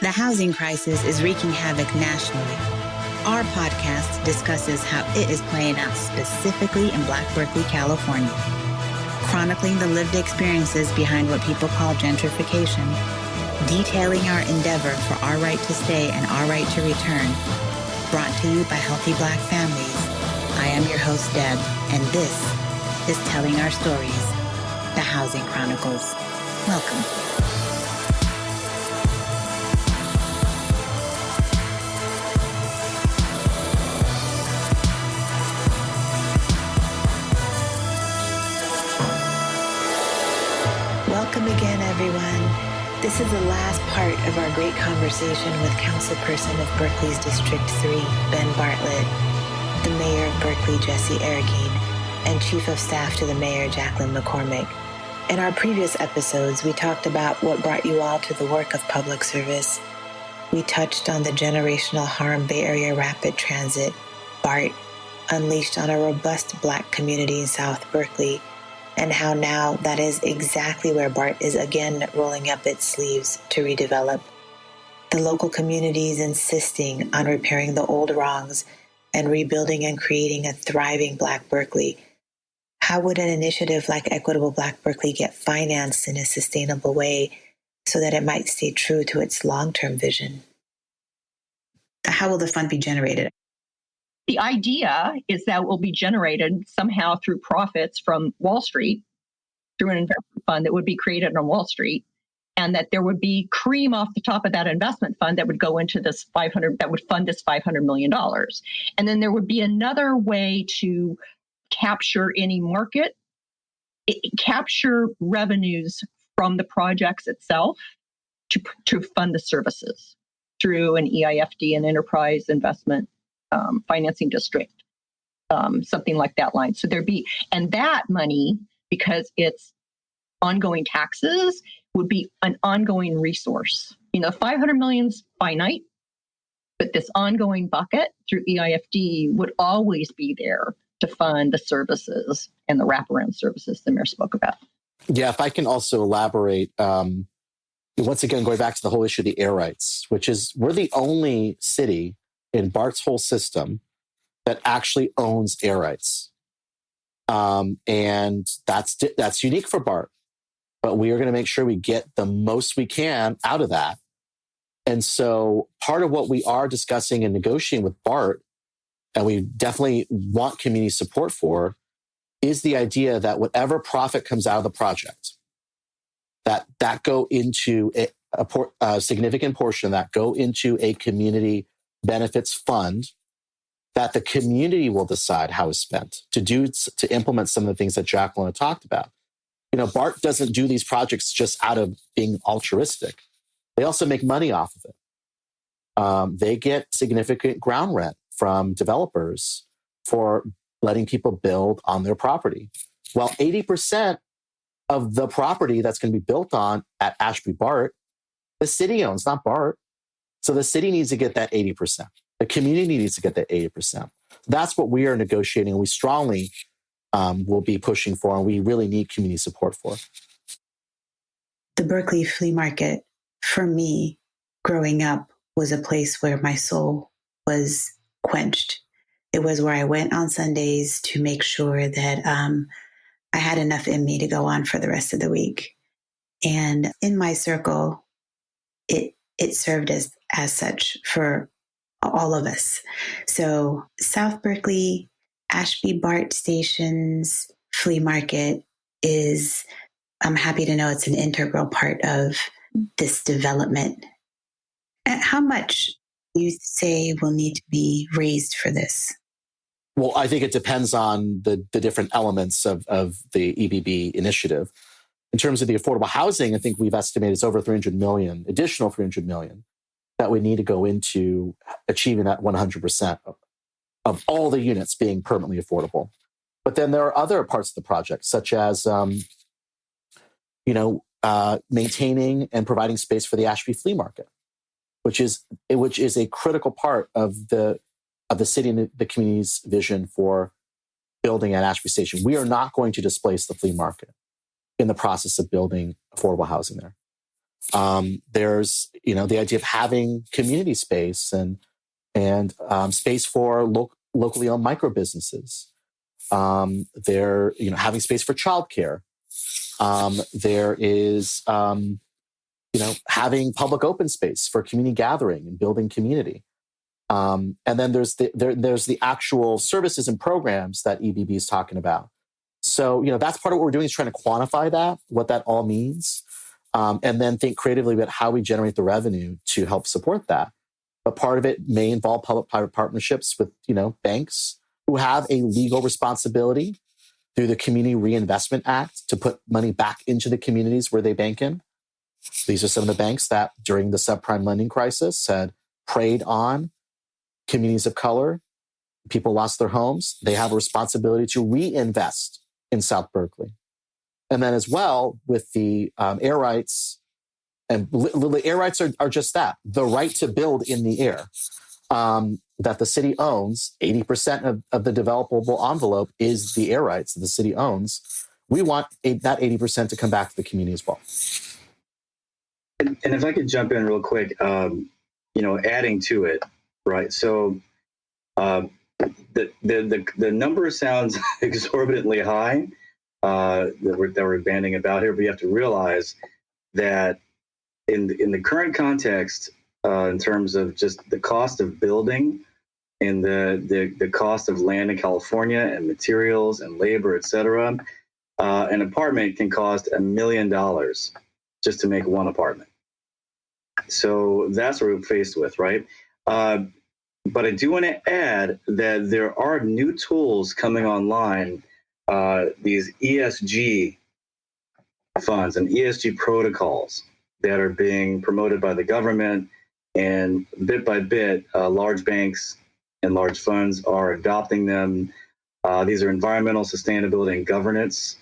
The housing crisis is wreaking havoc nationally. Our podcast discusses how it is playing out specifically in Black Berkeley, California, chronicling the lived experiences behind what people call gentrification, detailing our endeavor for our right to stay and our right to return, brought to you by Healthy Black Families. I am your host, Deb, and this is Telling Our Stories, the Housing Chronicles. Welcome. Welcome again, everyone. This is the last part of our great conversation with Councilperson of Berkeley's District 3, Ben Bartlett, the Mayor of Berkeley, Jesse Arreguín, and Chief of Staff to the Mayor, Jaqueline McCormick. In our previous episodes, we talked about what brought you all to the work of public service. We touched on the generational harm Bay Area Rapid Transit, BART, unleashed on a robust Black community in South Berkeley, and how now that is exactly where BART is again rolling up its sleeves to redevelop. The local communities insisting on repairing the old wrongs and rebuilding and creating a thriving Black Berkeley. How would an initiative like Equitable Black Berkeley get financed in a sustainable way so that it might stay true to its long-term vision? How will the fund be generated? The idea is that it will be generated somehow through profits from Wall Street, through an investment fund that would be created on Wall Street, and that there would be cream off the top of that investment fund that would go into this that would fund this $500 million. And then there would be another way to capture any market, capture revenues from the projects itself to fund the services through an EIFD, an enterprise investment financing district, something like that line. So and that money, because it's ongoing taxes, would be an ongoing resource. $500 million's finite, but this ongoing bucket through EIFD would always be there to fund the services and the wraparound services the mayor spoke about. Yeah, if I can also elaborate, once again, going back to the whole issue of the air rights, which is we're the only city in BART's whole system that actually owns air rights. And that's unique for BART. But we are going to make sure we get the most we can out of that. And so part of what we are discussing and negotiating with BART, and we definitely want community support for, is the idea that whatever profit comes out of the project, that go into a significant portion of that go into a community benefits fund that the community will decide how it's spent to implement some of the things that Jaqueline had talked about. BART doesn't do these projects just out of being altruistic. They also make money off of it. They get significant ground rent from developers for letting people build on their property. Well, 80% of the property that's going to be built on at Ashby BART, the city owns, not BART. So the city needs to get that 80%. The community needs to get that 80%. That's what we are negotiating, and we strongly will be pushing for, and we really need community support for. The Berkeley Flea Market, for me, growing up, was a place where my soul was quenched. It was where I went on Sundays to make sure that I had enough in me to go on for the rest of the week. And in my circle, it served as such for all of us. So South Berkeley, Ashby BART Station's flea market I'm happy to know it's an integral part of this development. And how much do you say will need to be raised for this? Well, I think it depends on the different elements of the EBB initiative. In terms of the affordable housing, I think we've estimated it's over additional $300 million that we need to go into achieving that 100% of all the units being permanently affordable. But then there are other parts of the project, such as, maintaining and providing space for the Ashby Flea Market, which is a critical part of the city and the community's vision for building at Ashby Station. We are not going to displace the flea market in the process of building affordable housing there. There's, the idea of having community space and space for locally owned micro businesses. They're, having space for childcare. There is, having public open space for community gathering and building community. And then there's the actual services and programs that EBB is talking about. So, that's part of what we're doing, is trying to quantify that, what that all means, and then think creatively about how we generate the revenue to help support that. But part of it may involve public-private partnerships with, banks who have a legal responsibility through the Community Reinvestment Act to put money back into the communities where they bank in. These are some of the banks that during the subprime lending crisis had preyed on communities of color. People lost their homes. They have a responsibility to reinvest in South Berkeley. And then as well with the air rights, and the air rights are just that, the right to build in the air, that the city owns. 80% of the developable envelope is the air rights that the city owns. We want that 80% to come back to the community as well. And if I could jump in real quick, adding to it, right? So the number sounds exorbitantly high that we're banding about here, but you have to realize that in the current context, in terms of just the cost of building and the cost of land in California and materials and labor, et cetera, an apartment can cost $1 million just to make one apartment. So that's what we're faced with, right? But I do want to add that there are new tools coming online, these ESG funds and ESG protocols that are being promoted by the government, and bit by bit, large banks and large funds are adopting them. These are environmental sustainability and governance,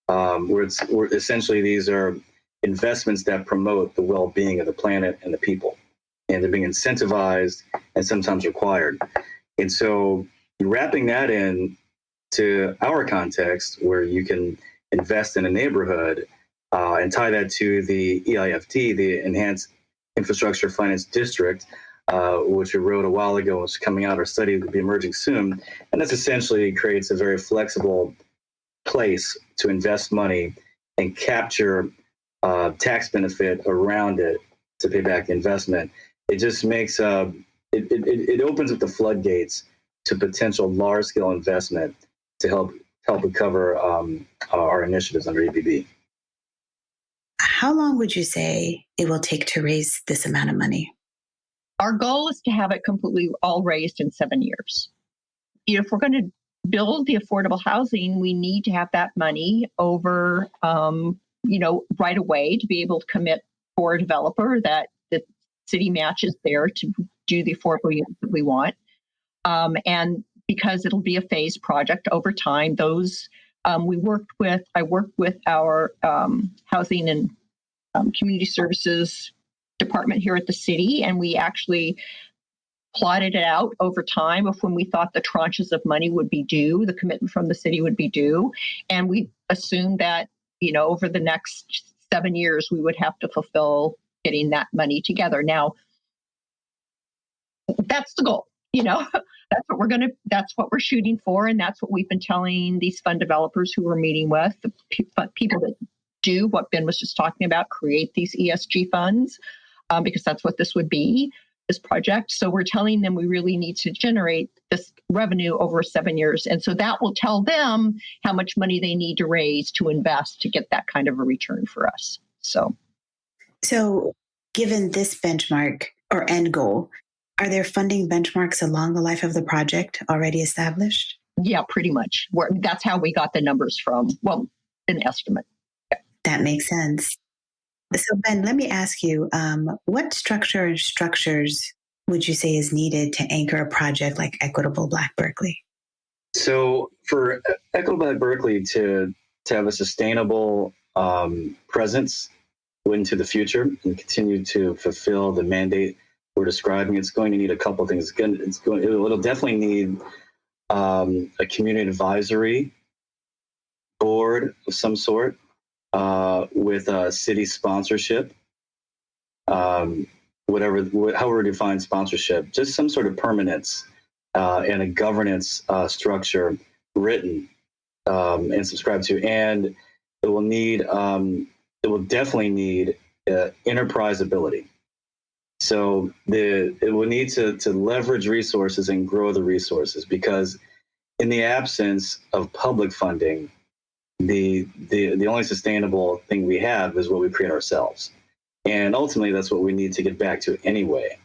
where essentially these are investments that promote the well-being of the planet and the people, and they're being incentivized and sometimes required. And so wrapping that in to our context, where you can invest in a neighborhood and tie that to the EIFD, the Enhanced Infrastructure Finance District, which we wrote a while ago, was coming out, our study will be emerging soon. And this essentially creates a very flexible place to invest money and capture tax benefit around it to pay back the investment. It just makes it opens up the floodgates to potential large scale investment to help recover our initiatives under EBB. How long would you say it will take to raise this amount of money? Our goal is to have it completely all raised in 7 years. If we're going to build the affordable housing, we need to have that money over, right away to be able to commit for a developer that the city match is there to do the affordable units that we want. And because it'll be a phased project over time, those I worked with our housing and community services department here at the city, and we actually plotted it out over time of when we thought the tranches of money would be due, the commitment from the city would be due. And we assumed that, over the next 7 years, we would have to fulfill getting that money together. Now, that's the goal, that's what we're shooting for. And that's what we've been telling these fund developers who we're meeting with, the people that do what Ben was just talking about, create these ESG funds, because that's what this would be, this project. So we're telling them we really need to generate this revenue over 7 years. And so that will tell them how much money they need to raise to invest to get that kind of a return for us. So given this benchmark or end goal, are there funding benchmarks along the life of the project already established? Yeah, pretty much. That's how we got the numbers from, an estimate. That makes sense. So Ben, let me ask you, what structures would you say is needed to anchor a project like Equitable Black Berkeley? So for Equitable Black Berkeley to have a sustainable presence into the future and continue to fulfill the mandate we're describing, it's going to need a couple of things. It'll definitely need a community advisory board of some sort with city sponsorship. however we define sponsorship, just some sort of permanence and a governance structure written and subscribed to. And it will definitely need enterprisability. So it will need to leverage resources and grow the resources, because in the absence of public funding, the only sustainable thing we have is what we create ourselves. And ultimately, that's what we need to get back to anyway,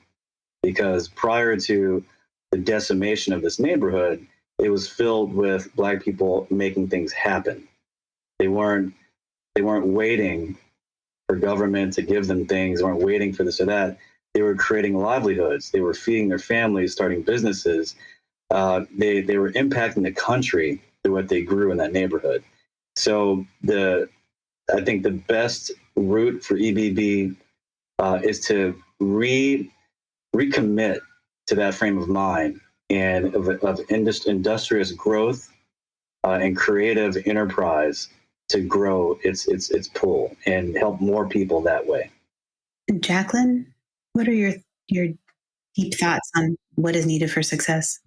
because prior to the decimation of this neighborhood, it was filled with Black people making things happen. They weren't waiting for government to give them things. They weren't waiting for this or that. They were creating livelihoods. They were feeding their families, starting businesses. They were impacting the country through what they grew in that neighborhood. So I think the best route for EBB is to recommit to that frame of mind and of industrious growth and creative enterprise to grow its pool and help more people that way. Jaqueline, what are your deep thoughts on what is needed for success?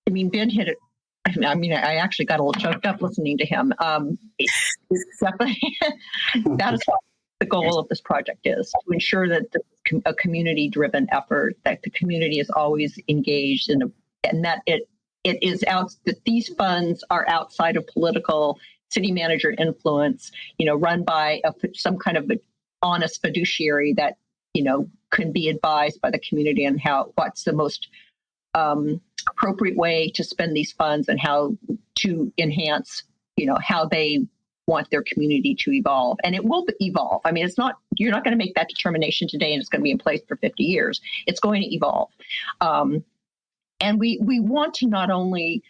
I mean, Ben hit it. I mean, I actually got a little choked up listening to him. It's definitely, that is what the goal of this project is, to ensure that a community-driven effort, that the community is always engaged in, and that it is out, that these funds are outside of political city manager influence, run by some kind of honest fiduciary that, can be advised by the community on what's the most appropriate way to spend these funds and how to enhance, how they want their community to evolve. And it will evolve. I mean, you're not going to make that determination today and it's going to be in place for 50 years. It's going to evolve. And we want to not only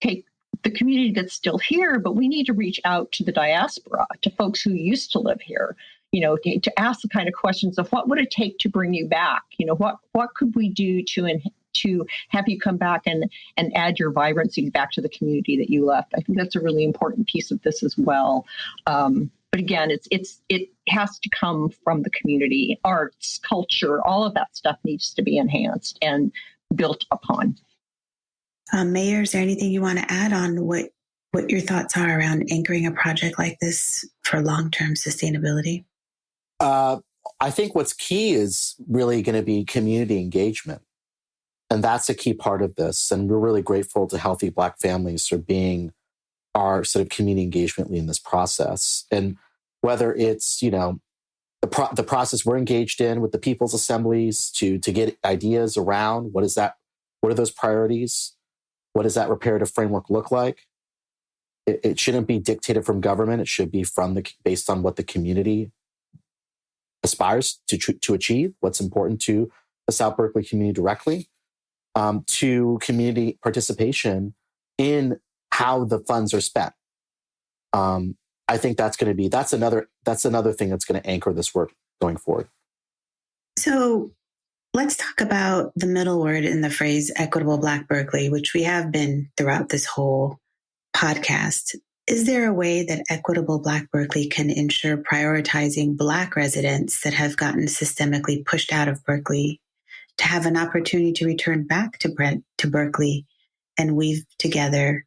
take the community that's still here, but we need to reach out to the diaspora, to folks who used to live here, to ask the kind of questions of what would it take to bring you back? What could we do to have you come back and add your vibrancy back to the community that you left? I think that's a really important piece of this as well. But again, it has to come from the community. Arts, culture, all of that stuff needs to be enhanced and built upon. Mayor, is there anything you want to add on what your thoughts are around anchoring a project like this for long-term sustainability? I think what's key is really going to be community engagement. And that's a key part of this. And we're really grateful to Healthy Black Families for being our sort of community engagement lead in this process. And whether it's, the process we're engaged in with the people's assemblies to get ideas around what are those priorities? What does that reparative framework look like? It shouldn't be dictated from government. It should be based on what the community aspires to achieve, what's important to the South Berkeley community directly, to community participation in how the funds are spent. I think that's another thing that's going to anchor this work going forward. So let's talk about the middle word in the phrase Equitable Black Berkeley, which we have been throughout this whole podcast. Is there a way that Equitable Black Berkeley can ensure prioritizing Black residents that have gotten systemically pushed out of Berkeley to have an opportunity to return back to Berkeley and weave together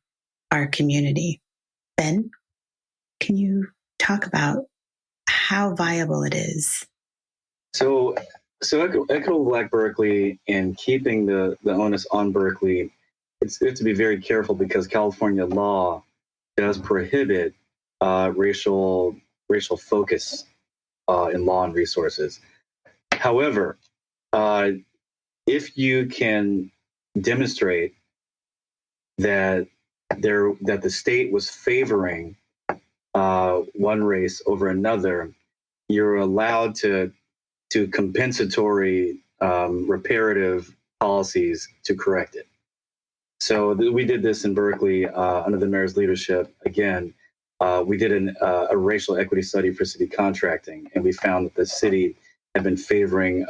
our community? Ben, can you talk about how viable it is? So Equitable Black Berkeley and keeping the onus on Berkeley, it's to be very careful because California law does prohibit racial focus in law and resources. However, if you can demonstrate that the state was favoring one race over another, you're allowed to compensatory reparative policies to correct it. So we did this in Berkeley under the mayor's leadership. Again, we did a racial equity study for city contracting, and we found that the city had been favoring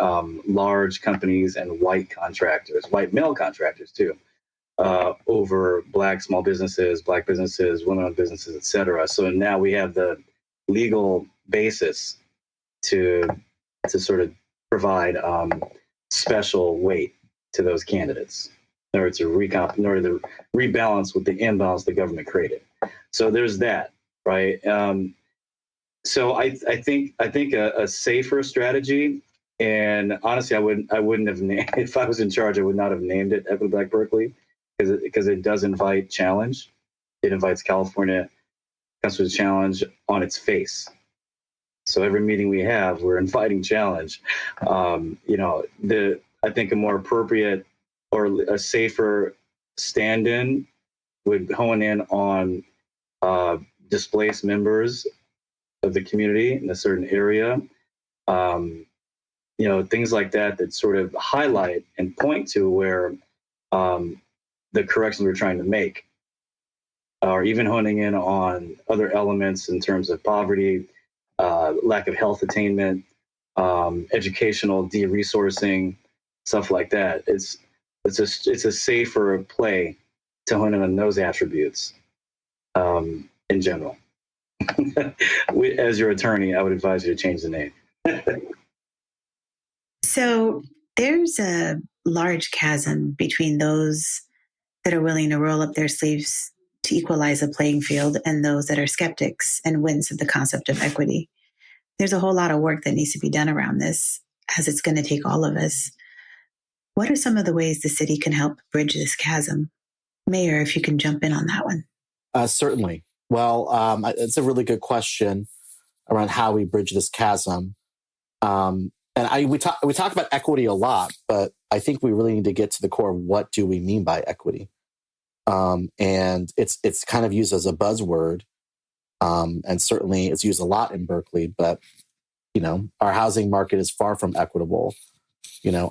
large companies and white male contractors too, over Black small businesses, Black businesses, women-owned businesses, et cetera. So now we have the legal basis to sort of provide special weight to those candidates in order to rebalance with the imbalance the government created. So there's that, right? So I think a safer strategy, and honestly, I wouldn't have named, if I was in charge, I would not have named it Equitable Black Berkeley, because it does invite challenge. It invites California Council to challenge on its face. So every meeting we have, we're inviting challenge. I think a more appropriate or a safer stand-in would hone in on displaced members of the community in a certain area. Things like that sort of highlight and point to where the corrections we're trying to make, or even honing in on other elements in terms of poverty, lack of health attainment, educational de-resourcing, stuff like that. It's a safer play to hone in on those attributes in general. As your attorney, I would advise you to change the name. So there's a large chasm between those that are willing to roll up their sleeves to equalize a playing field and those that are skeptics and wince at the concept of equity. There's a whole lot of work that needs to be done around this, as it's going to take all of us. What are some of the ways the city can help bridge this chasm? Mayor, if you can jump in on that one. Certainly. Well, it's a really good question around how we bridge this chasm. We talk about equity a lot, but I think we really need to get to the core of what do we mean by equity. And it's kind of used as a buzzword. And certainly it's used a lot in Berkeley, but our housing market is far from equitable.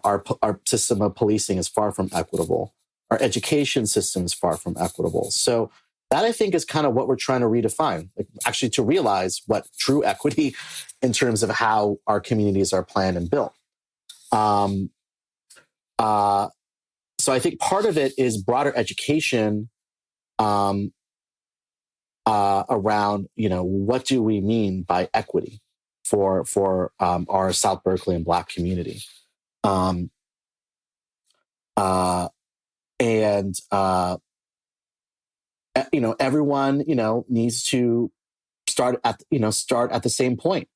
Our system of policing is far from equitable. Our education system is far from equitable. So that, I think, is kind of what we're trying to redefine, actually to realize what true equity in terms of how our communities are planned and built. So I think part of it is broader education around, what do we mean by equity for our South Berkeley and Black community. Everyone, needs to start at the same point.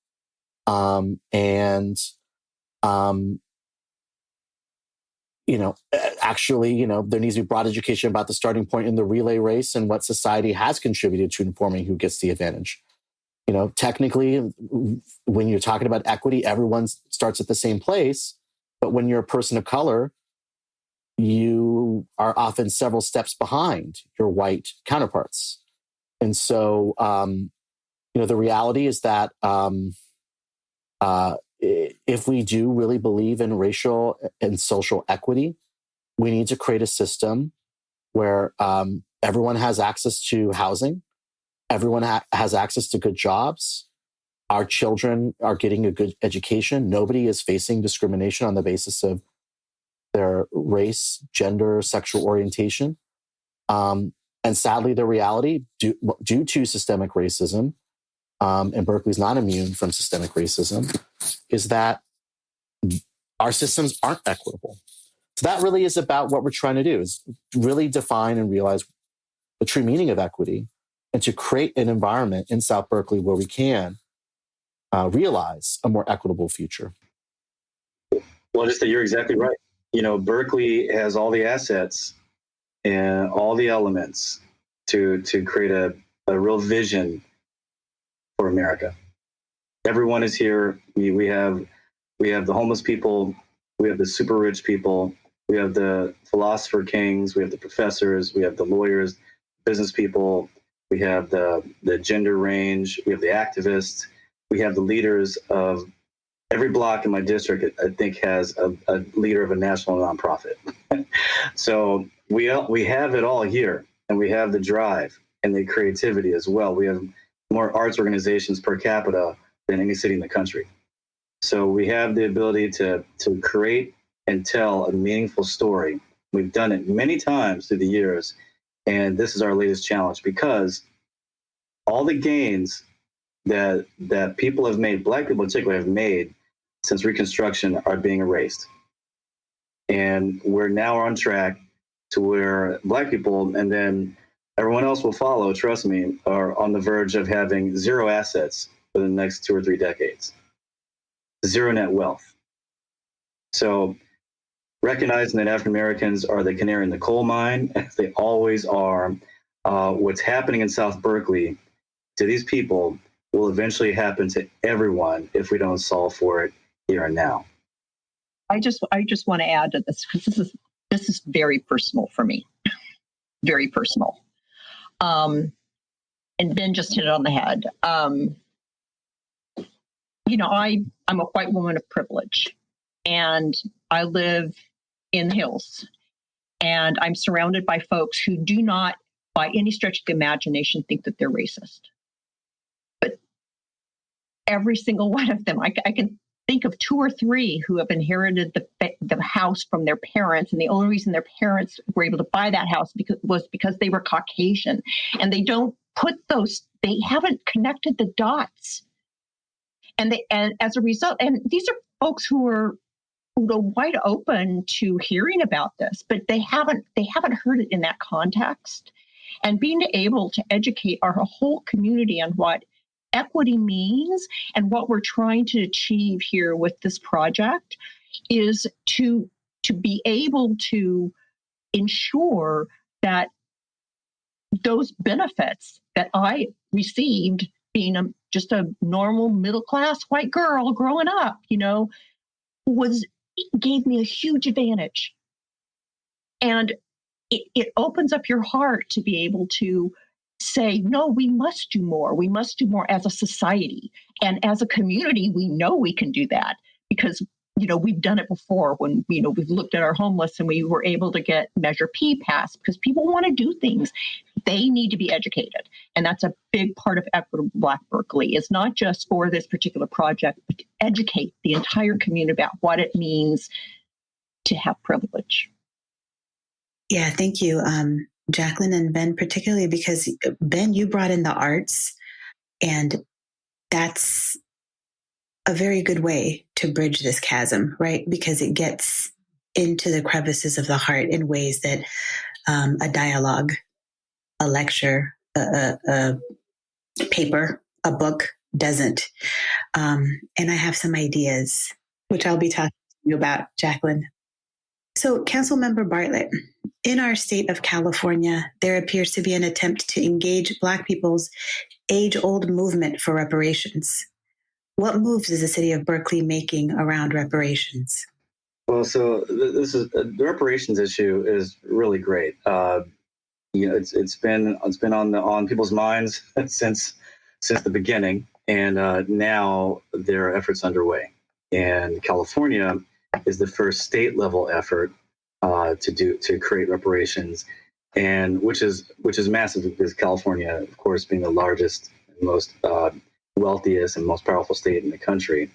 Actually, there needs to be broad education about the starting point in the relay race and what society has contributed to informing who gets the advantage. Technically, when you're talking about equity, everyone starts at the same place. But when you're a person of color, you are often several steps behind your white counterparts. And so, the reality is that if we do really believe in racial and social equity, we need to create a system where everyone has access to housing, everyone has access to good jobs, our children are getting a good education, nobody is facing discrimination on the basis of their race, gender, sexual orientation. And sadly, the reality, due to systemic racism, and Berkeley's not immune from systemic racism, is that our systems aren't equitable. So that really is about what we're trying to do, is really define and realize the true meaning of equity and to create an environment in South Berkeley where we can realize a more equitable future. Well, just that you're exactly right. Berkeley has all the assets and all the elements to create a real vision for America. Everyone is here. We have the homeless people. We have the super rich people. We have the philosopher kings. We have the professors. We have the lawyers, business people. We have the gender range. We have the activists. We have the leaders of every block in my district. I think has a leader of a national nonprofit. So we have it all here, and we have the drive and the creativity as well. We have more arts organizations per capita than any city in the country. So we have the ability to create and tell a meaningful story. We've done it many times through the years, and this is our latest challenge, because all the gains that people have made, Black people in particular have made since Reconstruction, are being erased. And we're now on track to where Black people, and then everyone else will follow, trust me, are on the verge of having zero assets for the next 2 or 3 decades. Zero net wealth. So recognizing that African Americans are the canary in the coal mine, as they always are, what's happening in South Berkeley to these people will eventually happen to everyone if we don't solve for it here and now. I just want to add to this, because this is very personal for me, very personal. And Ben just hit it on the head. I'm a white woman of privilege, and I live in the hills, and I'm surrounded by folks who do not, by any stretch of the imagination, think that they're racist. But every single one of them, I can think of 2 or 3 who have inherited the house from their parents, and the only reason their parents were able to buy that house was because they were Caucasian, and they haven't connected the dots, and as a result, and these are folks who are wide open to hearing about this, but they haven't heard it in that context. And being able to educate our whole community on what equity means and what we're trying to achieve here with this project is to be able to ensure that those benefits that I received being just a normal middle-class white girl growing up, gave me a huge advantage. And it opens up your heart to be able to say, no, we must do more. We must do more as a society. And as a community, we know we can do that because, we've done it before when, we've looked at our homeless and we were able to get Measure P passed because people want to do things. They need to be educated. And that's a big part of Equitable Black Berkeley. It's not just for this particular project, but to educate the entire community about what it means to have privilege. Yeah, thank you, Jaqueline and Ben, particularly because, Ben, you brought in the arts, and that's a very good way to bridge this chasm, right? Because it gets into the crevices of the heart in ways that a dialogue, a lecture, a paper, a book doesn't. And I have some ideas, which I'll be talking to you about, Jaqueline. So, Councilmember Bartlett, in our state of California, there appears to be an attempt to engage Black people's age-old movement for reparations. What moves is the City of Berkeley making around reparations? Well, so this is the reparations issue is really great. It's been on people's minds since the beginning, and now there are efforts underway. And California is the first state level effort to create reparations, and which is massive because California, of course, being the largest, most wealthiest, and most powerful state in the country,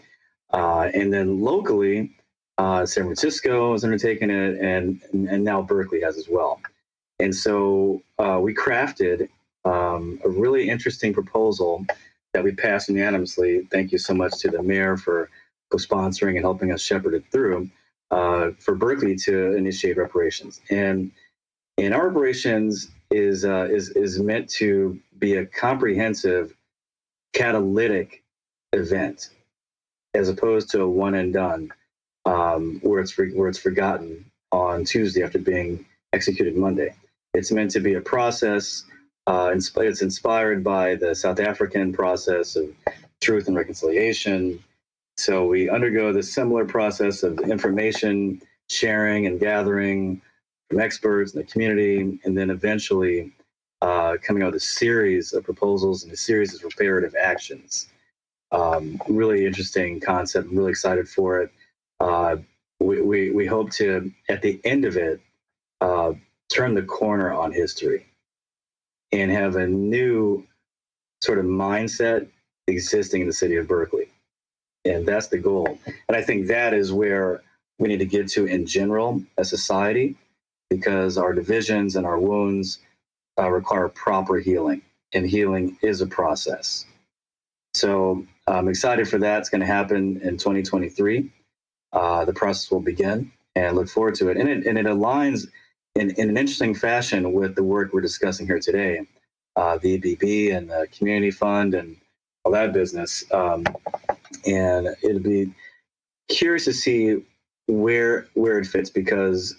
and then locally, San Francisco has undertaken it, and now Berkeley has as well. And so we crafted a really interesting proposal that we passed unanimously. Thank you so much to the mayor for co-sponsoring and helping us shepherd it through for Berkeley to initiate reparations. And our reparations is meant to be a comprehensive, catalytic event, as opposed to a one and done, where it's forgotten on Tuesday after being executed Monday. It's meant to be a process. It's inspired by the South African process of truth and reconciliation. So we undergo the similar process of information sharing and gathering from experts in the community, and then eventually coming out with a series of proposals and a series of reparative actions. Really interesting concept. I'm really excited for it. We hope to, at the end of it, turn the corner on history and have a new sort of mindset existing in the city of Berkeley. And that's the goal. And I think that is where we need to get to in general as society, because our divisions and our wounds require proper healing, and healing is a process. So I'm excited for that. It's going to happen in 2023. The process will begin, and I look forward to it. And it aligns in an interesting fashion with the work we're discussing here today, the EBB and the community fund and all that business. And it'll be curious to see where it fits, because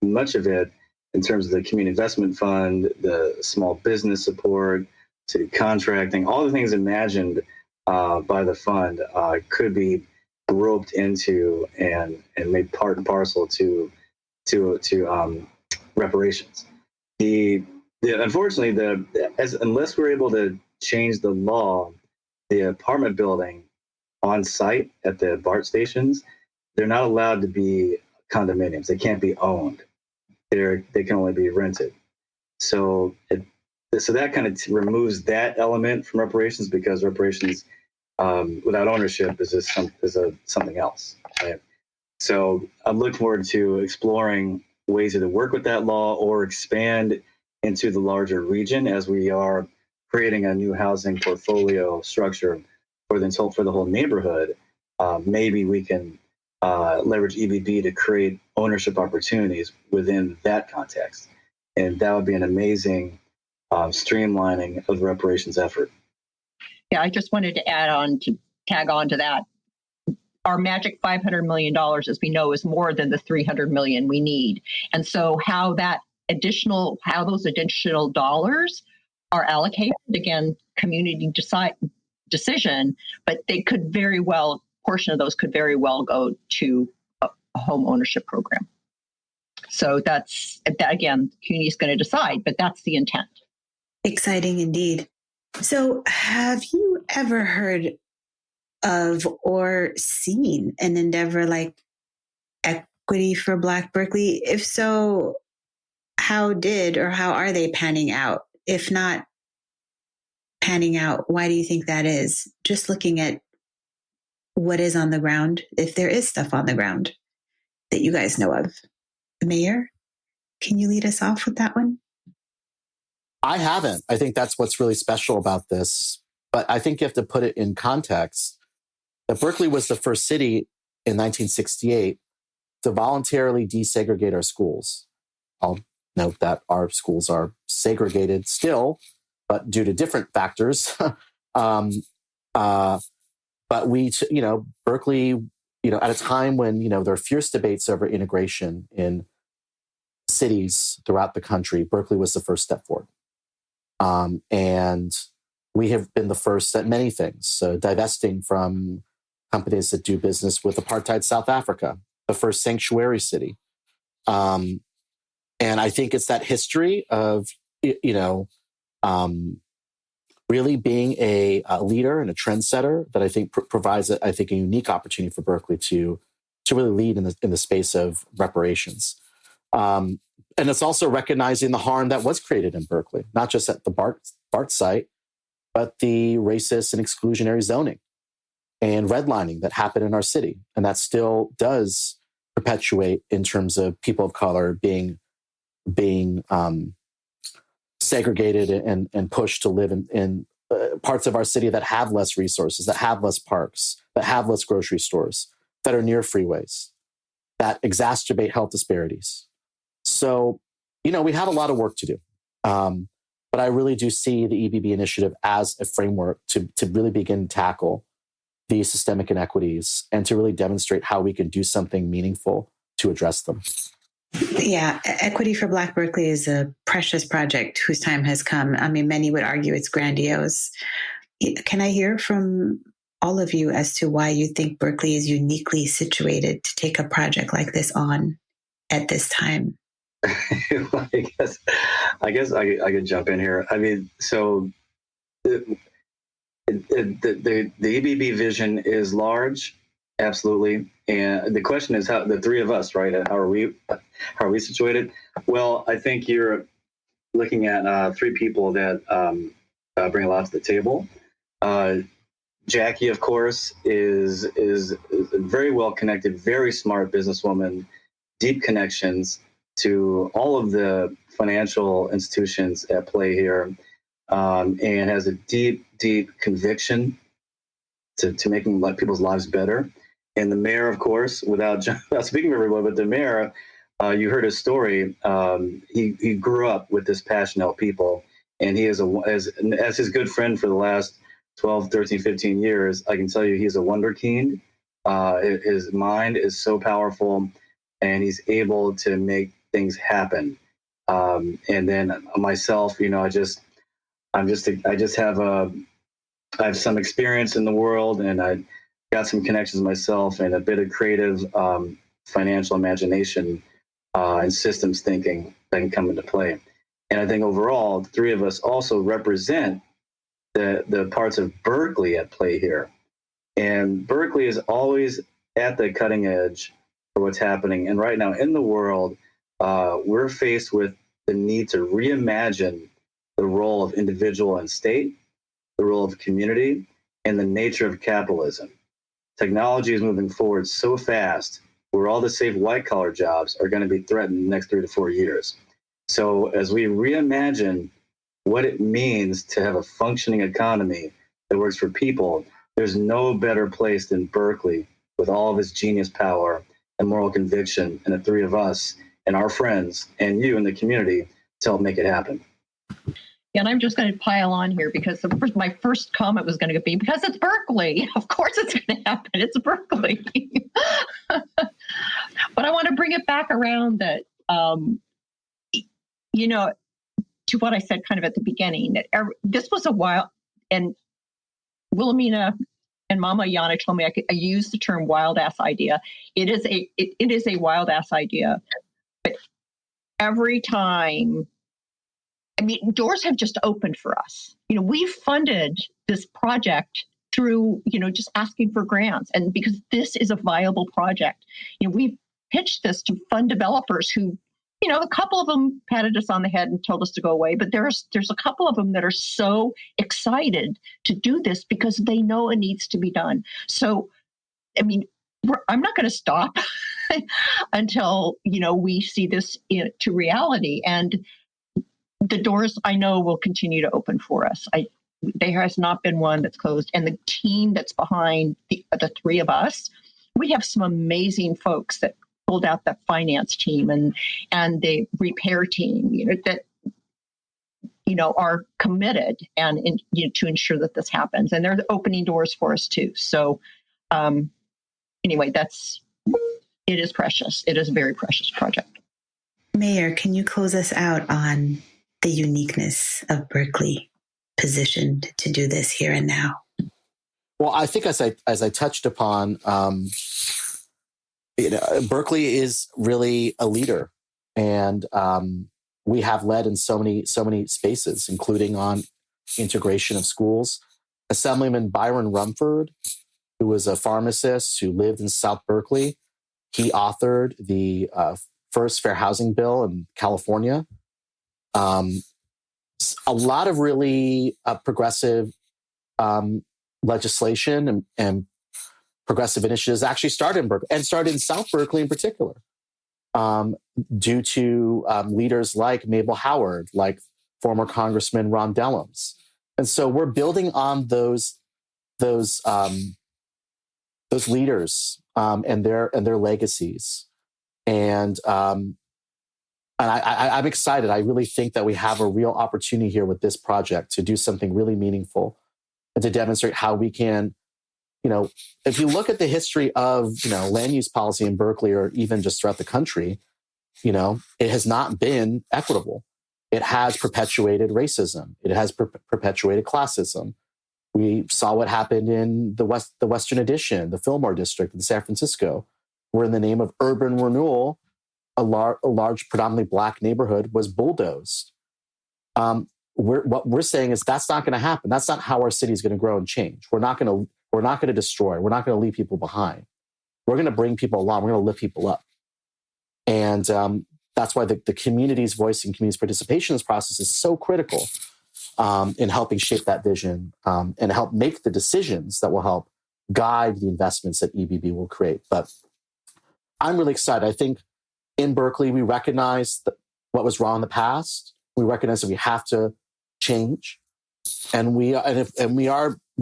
much of it, in terms of the community investment fund, the small business support, city contracting, all the things imagined by the fund could be roped into and made part and parcel to reparations. Unfortunately, unless we're able to change the law, the apartment building on site at the BART stations, they're not allowed to be condominiums. They can't be owned. They can only be rented. So that kind of removes that element from reparations, because reparations without ownership is something else. Right? So I'm looking forward to exploring ways to work with that law or expand into the larger region as we are creating a new housing portfolio structure for the whole neighborhood. Maybe we can leverage EBB to create ownership opportunities within that context. And that would be an amazing streamlining of the reparations effort. Yeah, I just wanted to tag on to that. Our magic $500 million, as we know, is more than the $300 million we need. And so how those additional dollars are allocated, again, community decision, but portion of those could very well go to a home ownership program. So that again, the community is going to decide, but that's the intent. Exciting indeed. So have you ever heard of or seen an endeavor like Equity for Black Berkeley? If so, how are they panning out? If not panning out, why do you think that is? Just looking at what is on the ground, if there is stuff on the ground that you guys know of. Mayor, can you lead us off with that one? I haven't. I think that's what's really special about this. But I think you have to put it in context that Berkeley was the first city in 1968 to voluntarily desegregate our schools. I'll note that our schools are segregated still, but due to different factors. But Berkeley, at a time when, there are fierce debates over integration in cities throughout the country, Berkeley was the first step forward. And we have been the first at many things, divesting from companies that do business with apartheid South Africa, the first sanctuary city. And I think it's that history of, really being a leader and a trendsetter that I think provides, a unique opportunity for Berkeley to really lead in the space of reparations. And it's also recognizing the harm that was created in Berkeley, not just at the BART site, but the racist and exclusionary zoning and redlining that happened in our city. And that still does perpetuate in terms of people of color being segregated and pushed to live in parts of our city that have less resources, that have less parks, that have less grocery stores, that are near freeways, that exacerbate health disparities. So, we have a lot of work to do. But I really do see the EBB initiative as a framework to really begin to tackle these systemic inequities and to really demonstrate how we can do something meaningful to address them. Yeah, Equity for Black Berkeley is a precious project whose time has come. I mean, many would argue it's grandiose. Can I hear from all of you as to why you think Berkeley is uniquely situated to take a project like this on at this time? Well, I guess I could jump in here. I mean, so the EBB vision is large, absolutely. And the question is how the three of us, right? How are we situated? Well, I think you're looking at three people that bring a lot to the table. Jackie, of course, is very well connected, very smart businesswoman, deep connections to all of the financial institutions at play here. and has a deep, deep conviction to making people's lives better. And the mayor, of course, without speaking for everyone, but the mayor, you heard his story. He grew up with this passion to help people, and he is as his good friend for the last 12, 13, 15 years. I can tell you, he's a wonderkind. His mind is so powerful, and he's able to make things happen. And then myself, I have some experience in the world, and I got some connections myself, and a bit of creative financial imagination and systems thinking that can come into play. And I think overall, the three of us also represent the parts of Berkeley at play here. And Berkeley is always at the cutting edge for what's happening. And right now in the world, we're faced with the need to reimagine the role of individual and state, the role of community, and the nature of capitalism. Technology is moving forward so fast, where all the safe white-collar jobs are going to be threatened in the next 3 to 4 years. So as we reimagine what it means to have a functioning economy that works for people, there's no better place than Berkeley, with all of its genius power and moral conviction, and the three of us and our friends and you in the community to help make it happen. And I'm just going to pile on here because my first comment was going to be, because it's Berkeley. Of course it's going to happen. It's Berkeley. But I want to bring it back around that, to what I said kind of at the beginning, that this was a while, and Wilhelmina and Mama Yana told me I use the term wild ass idea. It is a wild ass idea. But every time, doors have just opened for us. We've funded this project through, just asking for grants. And because this is a viable project, we've pitched this to fund developers who, a couple of them patted us on the head and told us to go away. But there's a couple of them that are so excited to do this because they know it needs to be done. So, I'm not going to stop until, we see this to reality. And the doors, I know, will continue to open for us. There has not been one that's closed. And the team that's behind the three of us, we have some amazing folks that pulled out the finance team and the repair team, that are committed and to ensure that this happens. And they're opening doors for us too. So anyway, it is precious. It is a very precious project. Mayor, can you close us out on the uniqueness of Berkeley positioned to do this here and now? Well, I think as I touched upon, Berkeley is really a leader, and we have led in so many spaces, including on integration of schools. Assemblyman Byron Rumford, who was a pharmacist who lived in South Berkeley, he authored the first fair housing bill in California. A lot of really progressive legislation and progressive initiatives actually started in Berkeley, and started in South Berkeley in particular, due to leaders like Mabel Howard, like former Congressman Ron Dellums. And so we're building on those leaders and their legacies. And I'm excited. I really think that we have a real opportunity here with this project to do something really meaningful and to demonstrate how we can, if you look at the history of, land use policy in Berkeley, or even just throughout the country, it has not been equitable. It has perpetuated racism. It has perpetuated classism. We saw what happened in the Western Addition, the Fillmore District in San Francisco, where in the name of urban renewal, a large predominantly Black neighborhood was bulldozed. What we're saying is that's not going to happen. That's not how our city is going to grow and change. We're not going to destroy. We're not going to leave people behind. We're going to bring people along. We're going to lift people up. And that's why the community's voice and community's participation in this process is so critical in helping shape that vision and help make the decisions that will help guide the investments that EBB will create. But I'm really excited. I think in Berkeley, we recognize what was wrong in the past. We recognize that we have to change. And we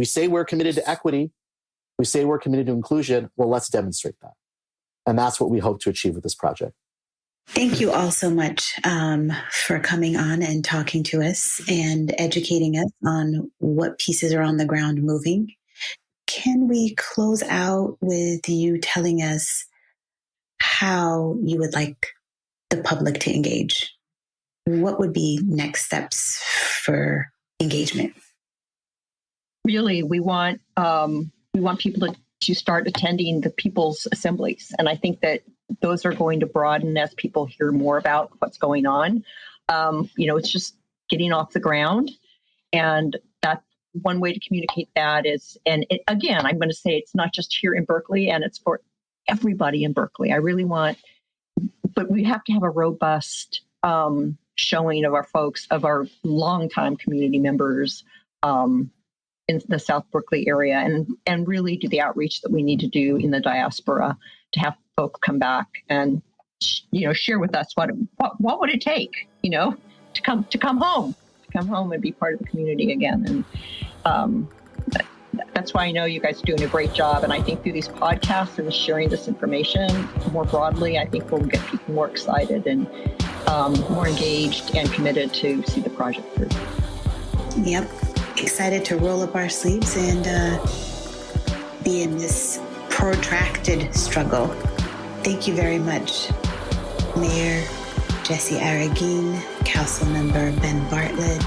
say we're committed to equity. We say we're committed to inclusion. Well, let's demonstrate that. And that's what we hope to achieve with this project. Thank you all so much for coming on and talking to us and educating us on what pieces are on the ground moving. Can we close out with you telling us how you would like the public to engage? What would be next steps for engagement? Really, we want people to start attending the people's assemblies, and I think that those are going to broaden as people hear more about what's going on. It's just getting off the ground, and that's one way to communicate that is. And again, I'm going to say it's not just here in Berkeley, and it's for everybody in Berkeley. I really want, but we have to have a robust showing of our folks, of our longtime community members in the South Berkeley area, and really do the outreach that we need to do in the diaspora to have folks come back and share with us what would it take to come home and be part of the community again. And that's why I know you guys are doing a great job. And I think through these podcasts and sharing this information more broadly, I think we'll get people more excited and more engaged and committed to see the project through. Yep. Excited to roll up our sleeves and be in this protracted struggle. Thank you very much, Mayor Jesse Arreguín, Council Member Ben Bartlett,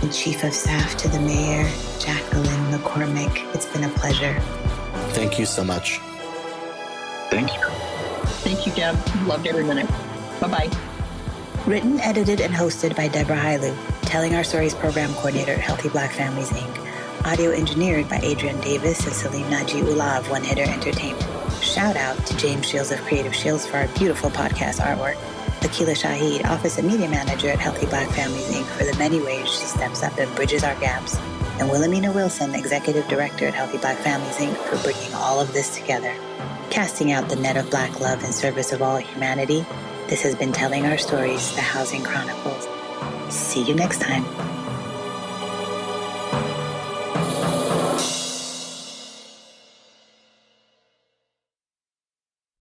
and Chief of Staff to the Mayor, Jaqueline McCormick. It's been a pleasure. Thank you so much. Thank you. Thank you, Deb. Loved every minute. Bye-bye. Written, edited, and hosted by Deborah Hailu, Telling Our Stories Program Coordinator at Healthy Black Families, Inc. Audio engineered by Adrian Davis and Salim Naji Ullah of One Hitter Entertainment. Shout out to James Shields of Creative Shields for our beautiful podcast artwork. Akila Shahid, Office and Media Manager at Healthy Black Families, Inc. for the many ways she steps up and bridges our gaps. And Wilhelmina Wilson, Executive Director at Healthy Black Families, Inc. for bringing all of this together. Casting out the net of Black love in service of all humanity, this has been Telling Our Stories, the Housing Chronicles. See you next time.